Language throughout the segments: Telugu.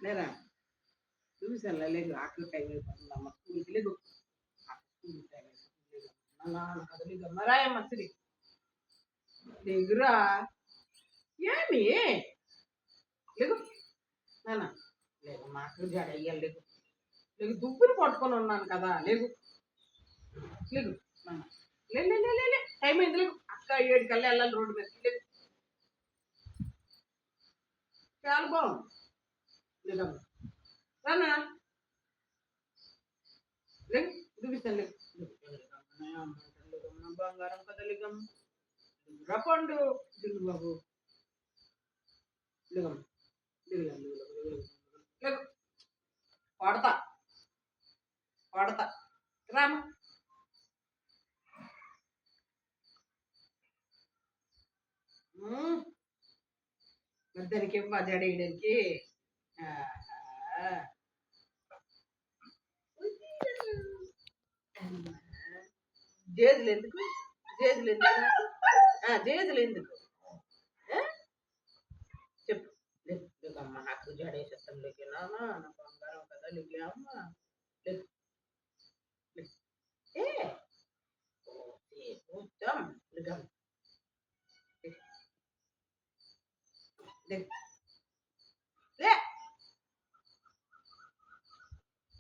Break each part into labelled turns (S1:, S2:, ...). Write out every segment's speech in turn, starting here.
S1: లేరా చూసానులే లేదు ఆకలి టైం అయిపోతుందమ్మ స్కూల్కి లేదు స్కూల్ టైం అయిపోతుంది నాన్న కదలిగమ్మ రాయమ్మ సిరి లేగురా ఏమి లేదు నాన్న లేదు మాకు జడ అయ్యాలి లేదు లేదు దుబ్బులు పట్టుకొని ఉన్నాను కదా లేదు లేదు నాన్న లే టైం అయింది లేదు అక్క 7 కల్లా వెళ్ళాలి రోడ్డు మీద లేదు చాలా బాగుంది లేదమ్మా రానా లేదు చూపిస్తాను లేదు బంగారం కదలిగం రపండు దిగు బాబు దిగం దిగులం దిగులం పాడతా పాడతా రామా దానికి ఏం జడ వేయడానికి జేజులు ఎందుకు జేజులు ఎందుకు జేజులు ఎందుకు చెప్పు అమ్మ నాకు జడేసేస్తాం లేకేనామా నా బంగారం కదా లేకే అమ్మ ఏ కూర్చోం లేకం లే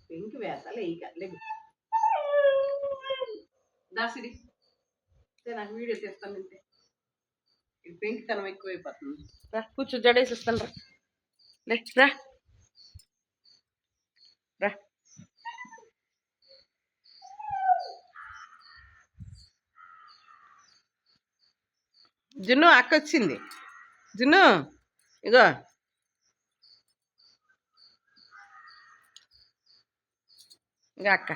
S1: పెంకి వేసాలి ఇక లేదు దాసిడి నాకు వీడియో తీస్తాను అంతే ఇది పెంకితనం ఎక్కువైపోతుంది రా కూర్చో జడేసిస్తాను రా లే రా రా జున్ను అక్క వచ్చింది జున్ను ఇగో ఇంకా అక్క